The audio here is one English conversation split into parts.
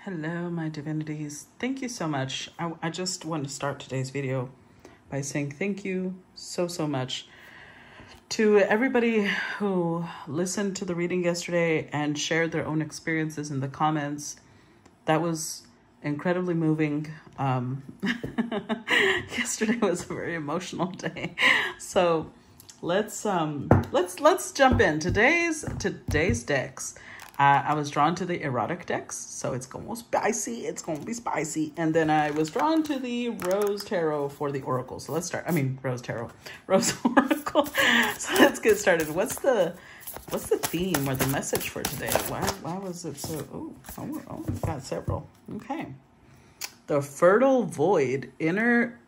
Hello, my divinities. Thank you so much. I just want to start today's video by saying thank you so much to everybody who listened to the reading yesterday and shared their own experiences in the comments. That was incredibly moving. Yesterday was a very emotional day. So let's jump in. Today's decks. I was drawn to the Erotic decks, so it's going to be spicy. And then I was drawn to the Rose Tarot for the Oracle. So let's start. Rose Oracle. So let's get started. What's the theme or the message for today? Why was it so? Oh, we've got several. Okay. The Fertile Void, inner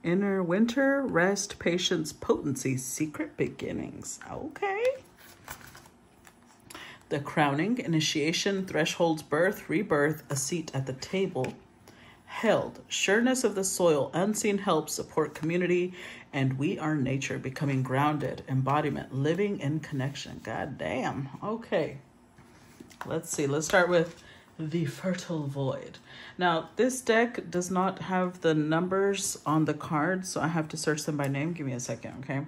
winter, rest, patience, potency, secret beginnings. Okay. The Crowning, initiation, thresholds, birth, rebirth, a seat at the table. Held, sureness of the soil, unseen help, support community, and we are nature, becoming grounded, embodiment, living in connection. God damn. Okay. Let's see. Let's start with the Fertile Void. Now, this deck does not have the numbers on the cards, so I have to search them by name. Give me a second, okay?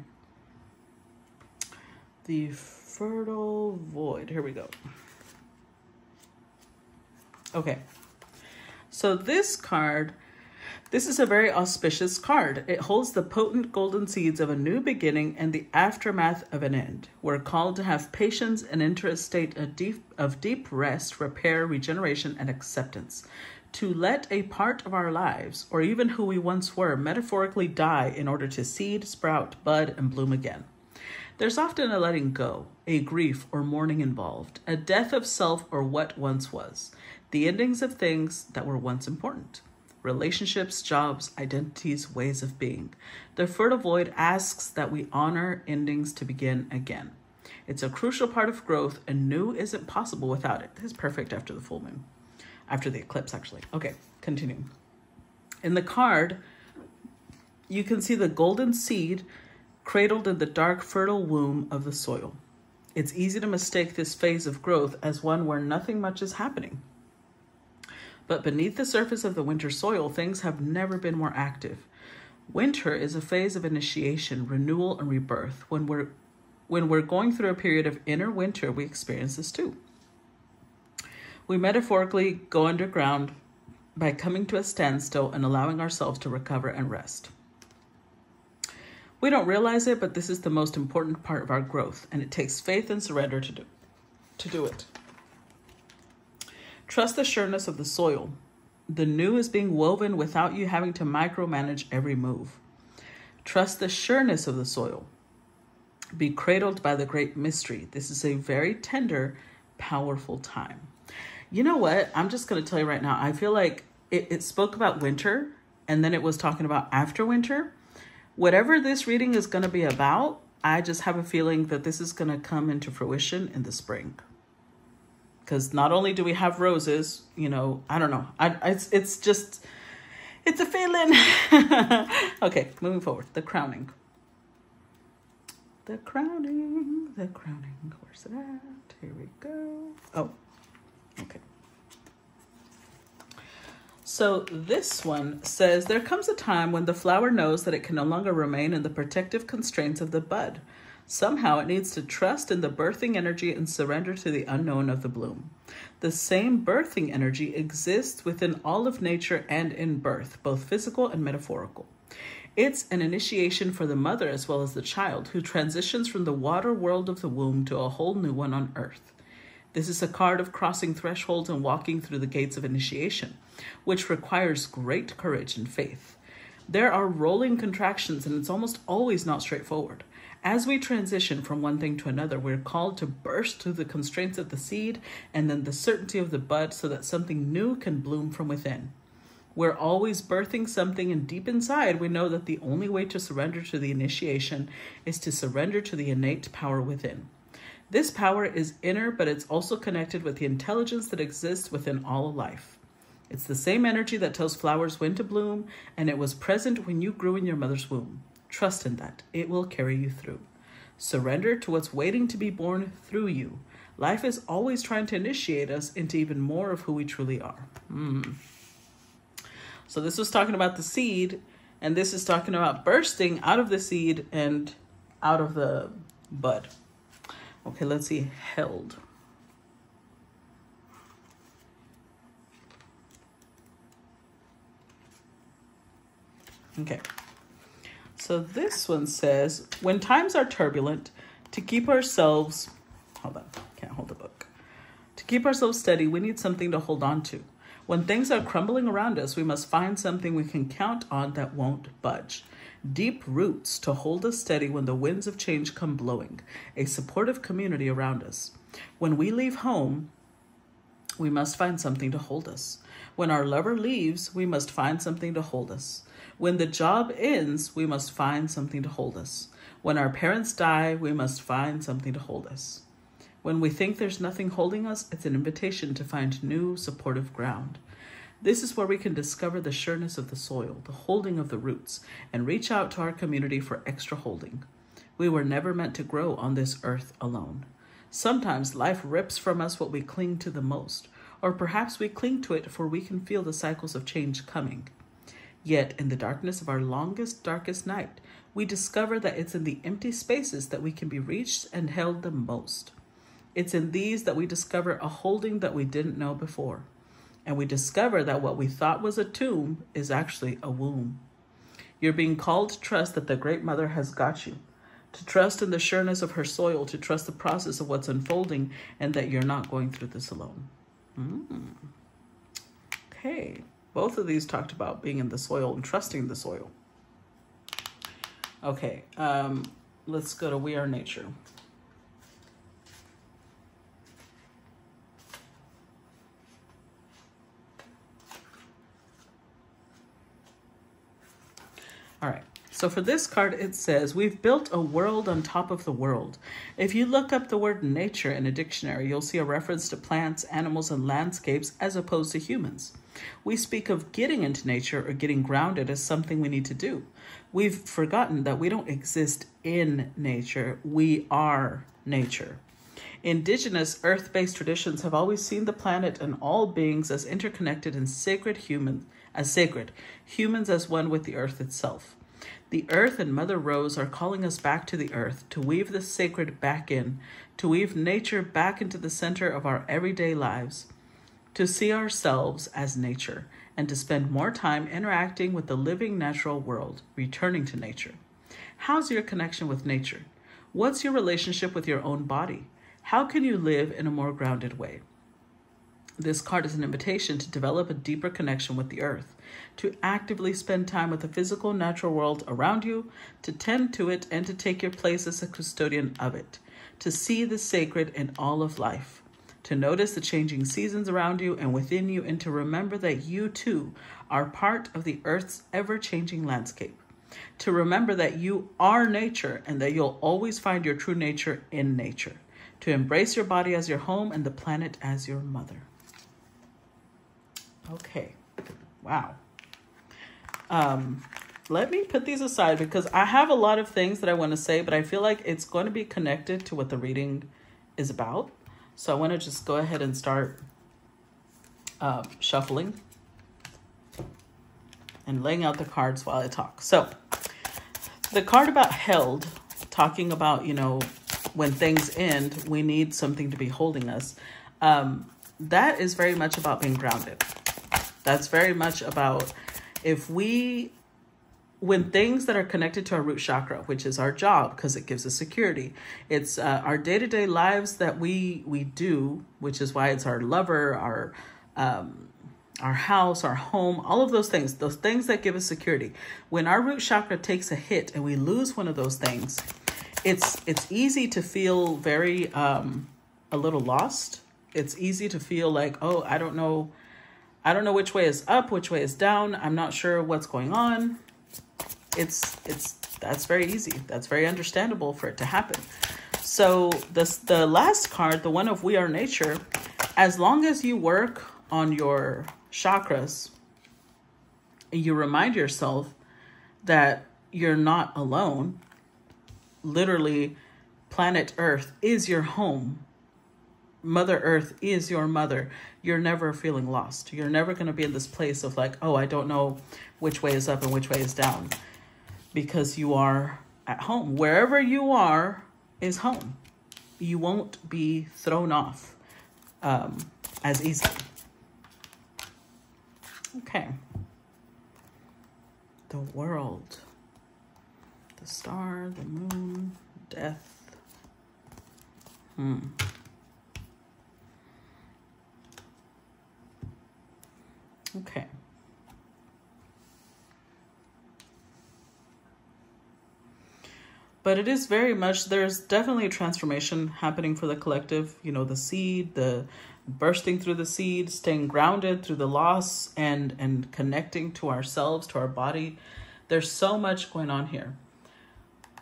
The Fertile Void. Here we go. Okay. So this card, this is a very auspicious card. It holds the potent golden seeds of a new beginning and the aftermath of an end. We're called to have patience and enter a state of deep rest, repair, regeneration, and acceptance. To let a part of our lives, or even who we once were, metaphorically die in order to seed, sprout, bud, and bloom again. There's often a letting go, a grief or mourning involved, a death of self or what once was, the endings of things that were once important, relationships, jobs, identities, ways of being. The Fertile Void asks that we honor endings to begin again. It's a crucial part of growth, and new isn't possible without it. This is perfect after the full moon, after the eclipse, actually. Okay, continuing. In the card, you can see the golden seed cradled in the dark, fertile womb of the soil. It's easy to mistake this phase of growth as one where nothing much is happening. But beneath the surface of the winter soil, things have never been more active. Winter is a phase of initiation, renewal, and rebirth. When we're going through a period of inner winter, we experience this too. We metaphorically go underground by coming to a standstill and allowing ourselves to recover and rest. We don't realize it, but this is the most important part of our growth, and it takes faith and surrender to do it. Trust the sureness of the soil. The new is being woven without you having to micromanage every move. Trust the sureness of the soil. Be cradled by the great mystery. This is a very tender, powerful time. You know what? I'm just going to tell you right now, I feel like it spoke about winter, and then it was talking about after winter. Whatever this reading is going to be about, I just have a feeling that this is going to come into fruition in the spring. Because not only do we have roses, I don't know. It's a feeling. Okay, moving forward. The Crowning. The Crowning. Where's it at? Here we go. Oh, okay. So this one says, there comes a time when the flower knows that it can no longer remain in the protective constraints of the bud. Somehow it needs to trust in the birthing energy and surrender to the unknown of the bloom. The same birthing energy exists within all of nature and in birth, both physical and metaphorical. It's an initiation for the mother as well as the child, who transitions from the water world of the womb to a whole new one on earth. This is a card of crossing thresholds and walking through the gates of initiation, which requires great courage and faith. There are rolling contractions, and it's almost always not straightforward. As we transition from one thing to another, we're called to burst through the constraints of the seed and then the certainty of the bud so that something new can bloom from within. We're always birthing something, and deep inside, we know that the only way to surrender to the initiation is to surrender to the innate power within. This power is inner, but it's also connected with the intelligence that exists within all life. It's the same energy that tells flowers when to bloom, and it was present when you grew in your mother's womb. Trust in that. It will carry you through. Surrender to what's waiting to be born through you. Life is always trying to initiate us into even more of who we truly are. So this was talking about the seed, and this is talking about bursting out of the seed and out of the bud. Okay, let's see. Held. Okay. So this one says, when times are turbulent, to keep ourselves, hold on, can't hold the book. To keep ourselves steady, we need something to hold on to. When things are crumbling around us, we must find something we can count on that won't budge. Deep roots to hold us steady when the winds of change come blowing. A supportive community around us. When we leave home, we must find something to hold us. When our lover leaves, we must find something to hold us. When the job ends, we must find something to hold us. When our parents die, we must find something to hold us. When we think there's nothing holding us, it's an invitation to find new supportive ground. This is where we can discover the sureness of the soil, the holding of the roots, and reach out to our community for extra holding. We were never meant to grow on this earth alone. Sometimes life rips from us what we cling to the most, or perhaps we cling to it for we can feel the cycles of change coming. Yet, in the darkness of our longest, darkest night, we discover that it's in the empty spaces that we can be reached and held the most. It's in these that we discover a holding that we didn't know before. And we discover that what we thought was a tomb is actually a womb. You're being called to trust that the Great Mother has got you, to trust in the sureness of her soil, to trust the process of what's unfolding, and that you're not going through this alone. Okay. Both of these talked about being in the soil and trusting the soil. Okay, let's go to We Are Nature. All right, so for this card, it says, we've built a world on top of the world. If you look up the word nature in a dictionary, you'll see a reference to plants, animals, and landscapes as opposed to humans. We speak of getting into nature or getting grounded as something we need to do. We've forgotten that we don't exist in nature. We are nature. Indigenous earth-based traditions have always seen the planet and all beings as interconnected and sacred, humans as one with the earth itself. The earth and Mother Rose are calling us back to the earth, to weave the sacred back in, to weave nature back into the center of our everyday lives, to see ourselves as nature, and to spend more time interacting with the living natural world, returning to nature. How's your connection with nature? What's your relationship with your own body? How can you live in a more grounded way? This card is an invitation to develop a deeper connection with the earth, to actively spend time with the physical natural world around you, to tend to it, and to take your place as a custodian of it, to see the sacred in all of life, to notice the changing seasons around you and within you, and to remember that you too are part of the earth's ever-changing landscape. To remember that you are nature and that you'll always find your true nature in nature. To embrace your body as your home and the planet as your mother. Okay, wow. Let me put these aside because I have a lot of things that I want to say, but I feel like it's going to be connected to what the reading is about. So I want to just go ahead and start shuffling and laying out the cards while I talk. So the card about held, talking about, you know, when things end, we need something to be holding us. That is very much about being grounded. That's very much about when things that are connected to our root chakra, which is our job, because it gives us security. It's our day-to-day lives that we do, which is why it's our lover, our house, our home, all of those things that give us security. When our root chakra takes a hit and we lose one of those things, it's easy to feel very a little lost. It's easy to feel like, oh, I don't know which way is up, which way is down. I'm not sure what's going on. That's very easy. That's very understandable for it to happen. So the last card, the one of We Are Nature, as long as you work on your chakras, you remind yourself that you're not alone. Literally, planet Earth is your home. Mother Earth is your mother, you're never feeling lost. You're never going to be in this place of like, oh, I don't know which way is up and which way is down, because you are at home. Wherever you are is home. You won't be thrown off as easily. Okay. The world, the star, the moon, death. Okay. But it is very much, there's definitely a transformation happening for the collective. You know, the seed, the bursting through the seed, staying grounded through the loss, and connecting to ourselves, to our body. There's so much going on here.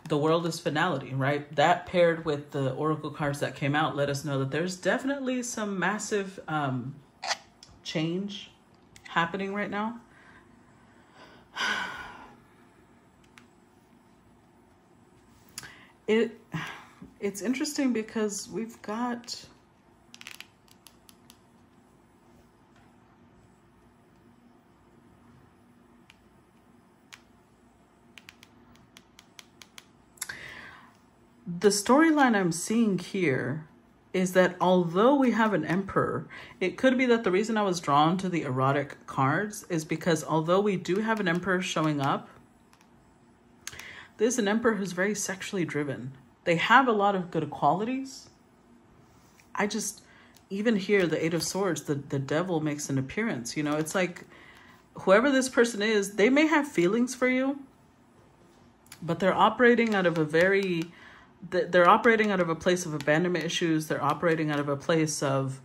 The world is finality, right? That paired with the oracle cards that came out let us know that there's definitely some massive change happening right now. It's interesting because we've got the storyline I'm seeing here is that although we have an emperor, it could be that the reason I was drawn to the erotic cards is because although we do have an emperor showing up, there's an emperor who's very sexually driven. They have a lot of good qualities. I just, even here, the Eight of Swords, the devil makes an appearance. You know, it's like whoever this person is, they may have feelings for you, but they're operating out of a place of abandonment issues. They're operating out of a place of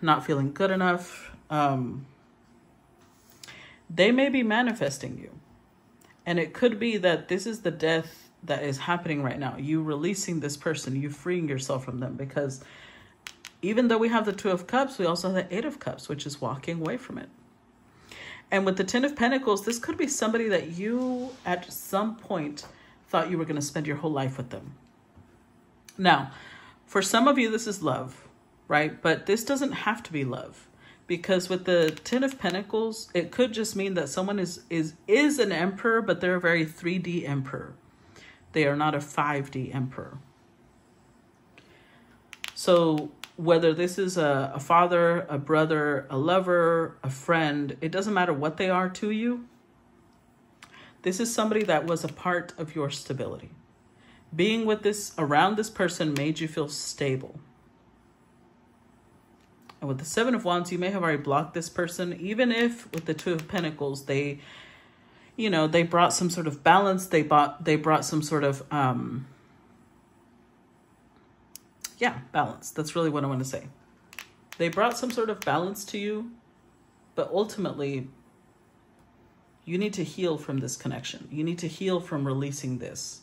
not feeling good enough. They may be manifesting you. And it could be that this is the death that is happening right now. You releasing this person, you freeing yourself from them. Because even though we have the Two of Cups, we also have the Eight of Cups, which is walking away from it. And with the Ten of Pentacles, this could be somebody that you at some point thought you were going to spend your whole life with them. Now, for some of you, this is love, right? But this doesn't have to be love. Because with the Ten of Pentacles, it could just mean that someone is an emperor, but they're a very 3D emperor. They are not a 5D emperor. So whether this is a father, a brother, a lover, a friend, it doesn't matter what they are to you. This is somebody that was a part of your stability. Being with this, around this person made you feel stable. And with the Seven of Wands, you may have already blocked this person, even if with the Two of Pentacles, they brought some sort of balance. They brought some sort of, balance. That's really what I want to say. They brought some sort of balance to you, but ultimately, you need to heal from this connection. You need to heal from releasing this,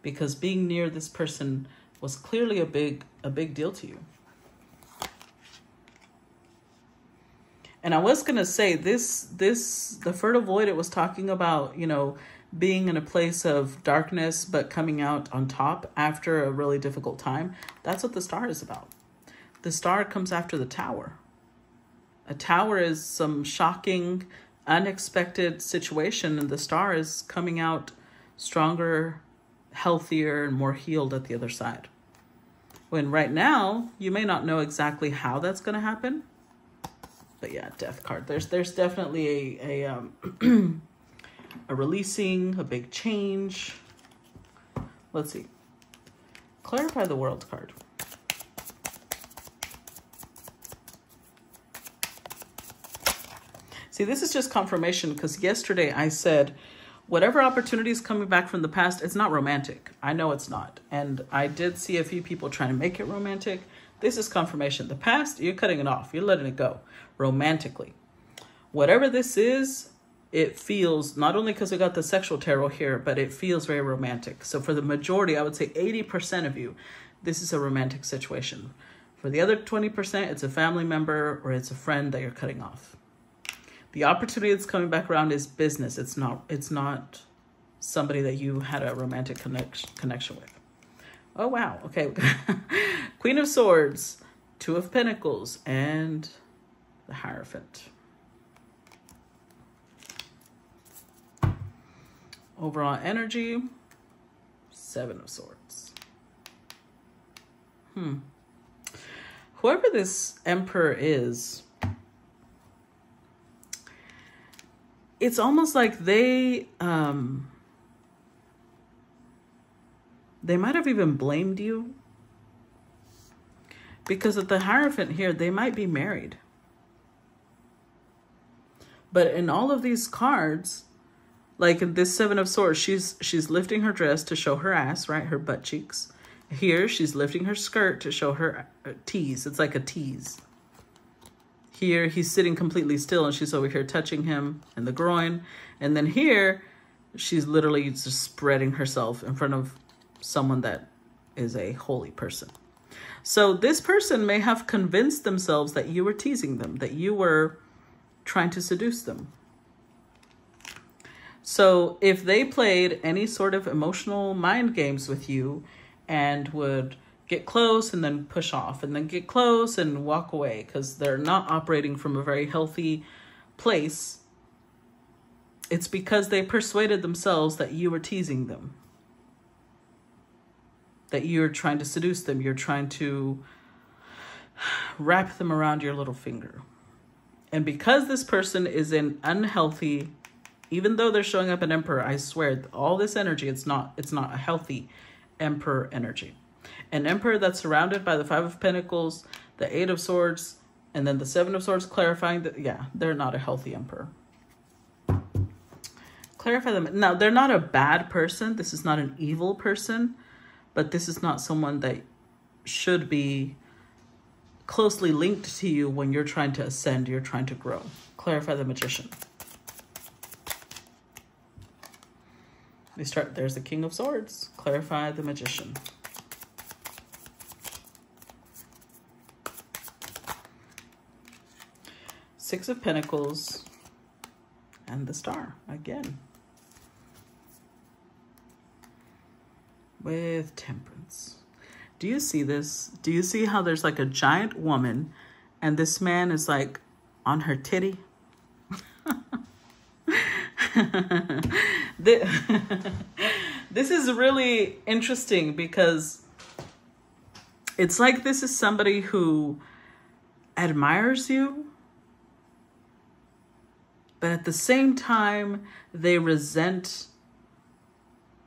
because being near this person was clearly a big deal to you. And I was going to say the fertile void, it was talking about, being in a place of darkness, but coming out on top after a really difficult time. That's what the star is about. The star comes after the tower. A tower is some shocking, unexpected situation, and the star is coming out stronger, healthier, and more healed at the other side. When right now, you may not know exactly how that's going to happen. But yeah, Death card. There's definitely a releasing, a big change. Let's see. Clarify the World card. See, this is just confirmation, because yesterday I said, whatever opportunity is coming back from the past, it's not romantic. I know it's not. And I did see a few people trying to make it romantic. This is confirmation. The past, you're cutting it off. You're letting it go romantically. Whatever this is, it feels, not only because we got the sexual tarot here, but it feels very romantic. So for the majority, I would say 80% of you, this is a romantic situation. For the other 20%, it's a family member or it's a friend that you're cutting off. The opportunity that's coming back around is business. It's not somebody that you had a romantic connection with. Oh, wow. Okay. Queen of Swords, Two of Pentacles, and the Hierophant. Overall energy, Seven of Swords. Whoever this Emperor is, it's almost like they might have even blamed you, because at the Hierophant here, they might be married. But in all of these cards, like in this Seven of Swords, she's lifting her dress to show her ass, right? Her butt cheeks. Here, she's lifting her skirt to show her tease. It's like a tease. Here, he's sitting completely still and she's over here touching him in the groin. And then here, she's literally just spreading herself in front of someone that is a holy person. So this person may have convinced themselves that you were teasing them, that you were trying to seduce them. So if they played any sort of emotional mind games with you and would get close and then push off and then get close and walk away because they're not operating from a very healthy place, it's because they persuaded themselves that you were teasing them, that you're trying to seduce them, you're trying to wrap them around your little finger. And because this person is in unhealthy, even though they're showing up an Emperor, I swear, all this energy, it's not a healthy Emperor energy. An Emperor that's surrounded by the Five of Pentacles, the Eight of Swords, and then the Seven of Swords, clarifying that, yeah, they're not a healthy Emperor. Clarify them. Now, they're not a bad person. This is not an evil person, but this is not someone that should be closely linked to you when you're trying to ascend, you're trying to grow. Clarify the Magician. There's the King of Swords. Clarify the Magician. Six of Pentacles and the Star again. With Temperance. Do you see this? Do you see how there's like a giant woman and this man is like on her titty? This is really interesting because it's like this is somebody who admires you, but at the same time, they resent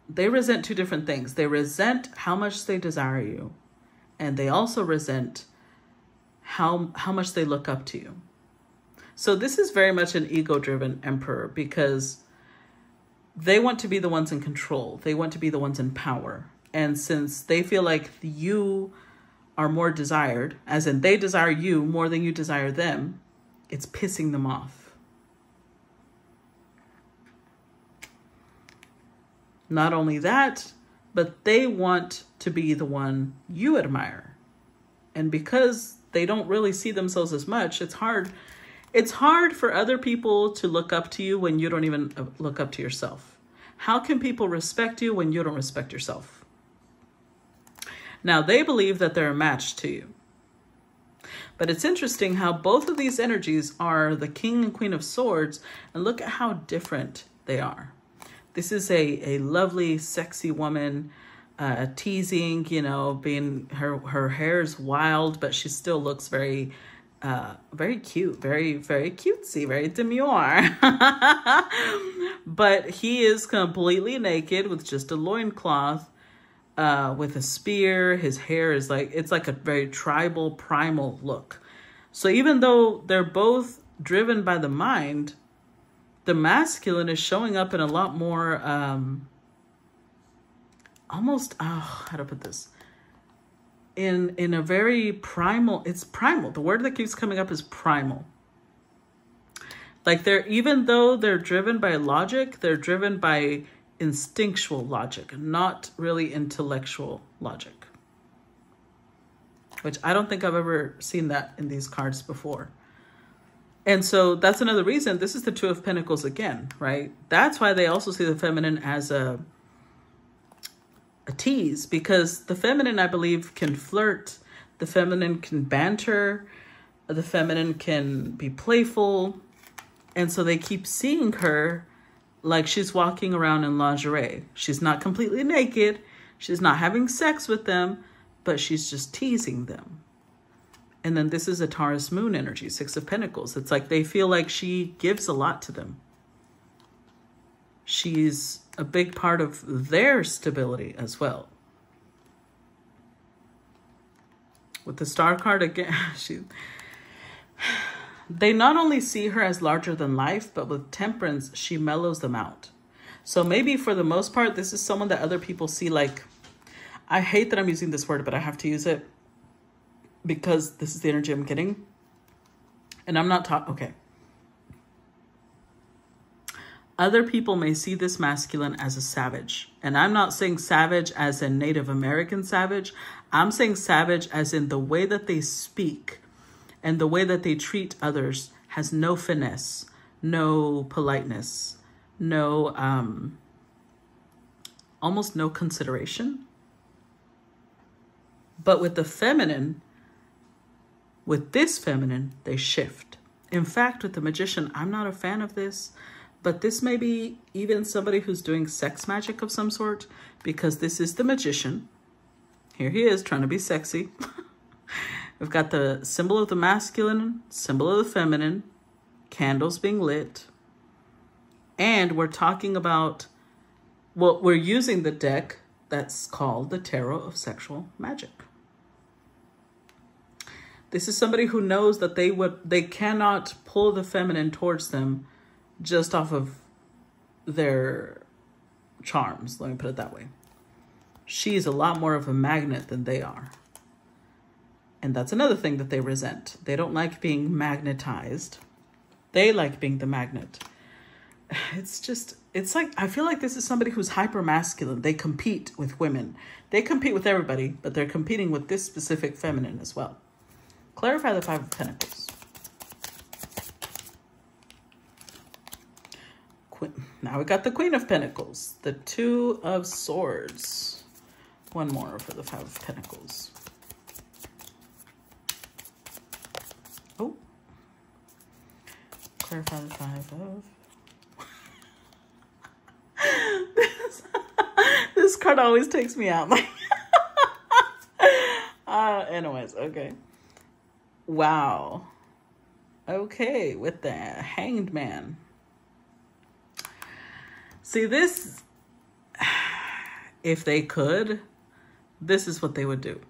two different things. They resent how much they desire you, and they also resent how much they look up to you. So this is very much an ego-driven Emperor because they want to be the ones in control. They want to be the ones in power. And since they feel like you are more desired, as in they desire you more than you desire them, it's pissing them off. Not only that, but they want to be the one you admire. And because they don't really see themselves as much, it's hard for other people to look up to you when you don't even look up to yourself. How can people respect you when you don't respect yourself? Now, they believe that they're a match to you. But it's interesting how both of these energies are the King and Queen of Swords, and look at how different they are. This is a lovely, sexy woman, teasing, you know, being her hair is wild, but she still looks very cute, very cutesy, very demure. But he is completely naked with just a loincloth, with a spear. His hair is it's like a very tribal, primal look. So even though they're both driven by the mind, the masculine is showing up in a lot more, almost, how to put this? In a very primal, it's primal. The word that keeps coming up is primal. Like even though they're driven by logic, they're driven by instinctual logic, not really intellectual logic. Which I don't think I've ever seen that in these cards before. And so that's another reason. This is the Two of Pentacles again, right? That's why they also see the feminine as a tease, because the feminine, I believe, can flirt. The feminine can banter. The feminine can be playful. And so they keep seeing her like she's walking around in lingerie. She's not completely naked. She's not having sex with them, but she's just teasing them. And then this is a Taurus moon energy, 6 of Pentacles. It's like they feel like she gives a lot to them. She's a big part of their stability as well. With the Star card again, they not only see her as larger than life, but with Temperance, she mellows them out. So maybe for the most part, this is someone that other people see like, I hate that I'm using this word, but I have to use it because this is the energy I'm getting. And I'm not talking, okay. Other people may see this masculine as a savage. And I'm not saying savage as in Native American savage. I'm saying savage as in the way that they speak and the way that they treat others has no finesse, no politeness, no, almost no consideration. But with the feminine, with this feminine, they shift. In fact, with the Magician, I'm not a fan of this. But this may be even somebody who's doing sex magic of some sort, because this is the Magician. Here he is trying to be sexy. We've got the symbol of the masculine, symbol of the feminine, candles being lit. And we're talking about, well, we're using the deck that's called the Tarot of Sexual Magic. This is somebody who knows that they cannot pull the feminine towards them just off of their charms. Let me put it that way. She's a lot more of a magnet than they are. And that's another thing that they resent. They don't like being magnetized. They like being the magnet. It's like, I feel like this is somebody who's hyper masculine. They compete with women. They compete with everybody, but they're competing with this specific feminine as well. Clarify the 5 of Pentacles. Now we got the Queen of Pentacles, the 2 of Swords. One more for the 5 of Pentacles. Oh. Clarify the 5 of... this card always takes me out. Anyways, okay. Wow. Okay, with the Hanged Man. See, this, if they could, this is what they would do.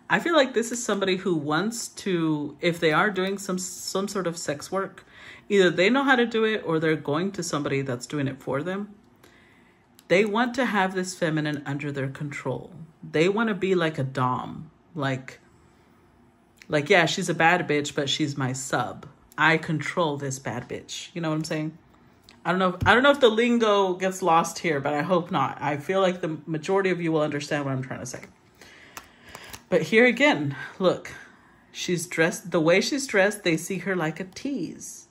I feel like this is somebody who wants to, if they are doing some sort of sex work, either they know how to do it or they're going to somebody that's doing it for them. They want to have this feminine under their control. They want to be like a dom, like, yeah, she's a bad bitch, but she's my sub. I control this bad bitch. You know what I'm saying? I don't know if the lingo gets lost here, but I hope not. I feel like the majority of you will understand what I'm trying to say. But here again, look, she's dressed, the way she's dressed, they see her like a tease.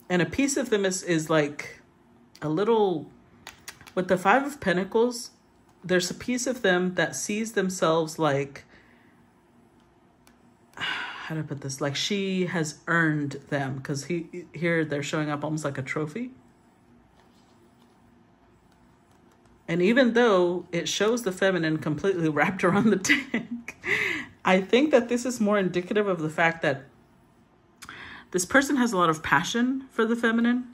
And a piece of them is like a little, with the 5 of Pentacles, there's a piece of them that sees themselves like, how to put this, like she has earned them, because here they're showing up almost like a trophy. And even though it shows the feminine completely wrapped around the deck, I think that this is more indicative of the fact that this person has a lot of passion for the feminine,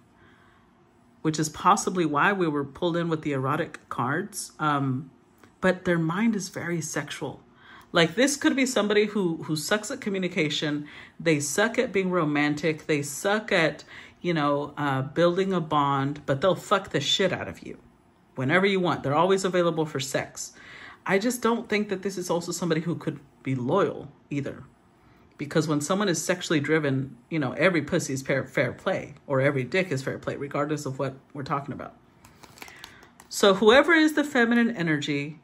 which is possibly why we were pulled in with the erotic cards. But their mind is very sexual. Like this could be somebody who sucks at communication. They suck at being romantic. They suck at, building a bond, but they'll fuck the shit out of you whenever you want. They're always available for sex. I just don't think that this is also somebody who could be loyal either. Because when someone is sexually driven, every pussy is fair play, or every dick is fair play, regardless of what we're talking about. So whoever is the feminine energy,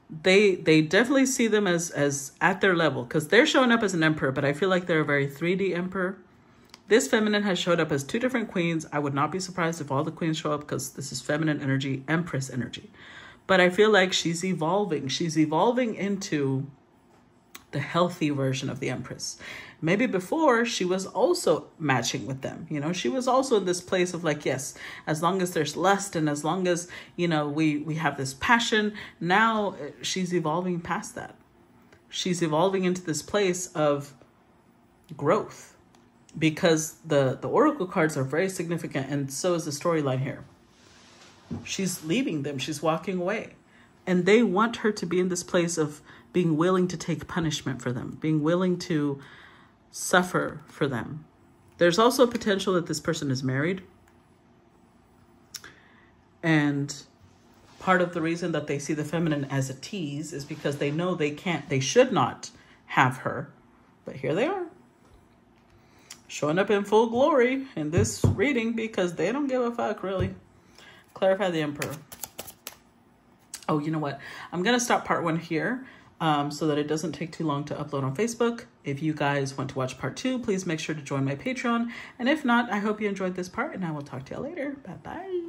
they definitely see them as at their level, because they're showing up as an emperor, but I feel like they're a very 3D emperor, This feminine has showed up as 2 different queens. I would not be surprised if all the queens show up because this is feminine energy, Empress energy. But I feel like she's evolving. She's evolving into the healthy version of the Empress. Maybe before she was also matching with them. You know, she was also in this place of like, yes, as long as there's lust and as long as, you know, we have this passion, now she's evolving past that. She's evolving into this place of growth because the oracle cards are very significant, and so is the storyline here. She's leaving them. She's walking away. And they want her to be in this place of being willing to take punishment for them, being willing to suffer for them. There's also potential that this person is married. And part of the reason that they see the feminine as a tease is because they know they should not have her. But here they are, showing up in full glory in this reading because they don't give a fuck, really. Clarify the Emperor. Oh, you know what? I'm going to stop part 1 here so that it doesn't take too long to upload on Facebook. If you guys want to watch part 2, please make sure to join my Patreon. And if not, I hope you enjoyed this part and I will talk to you later. Bye-bye.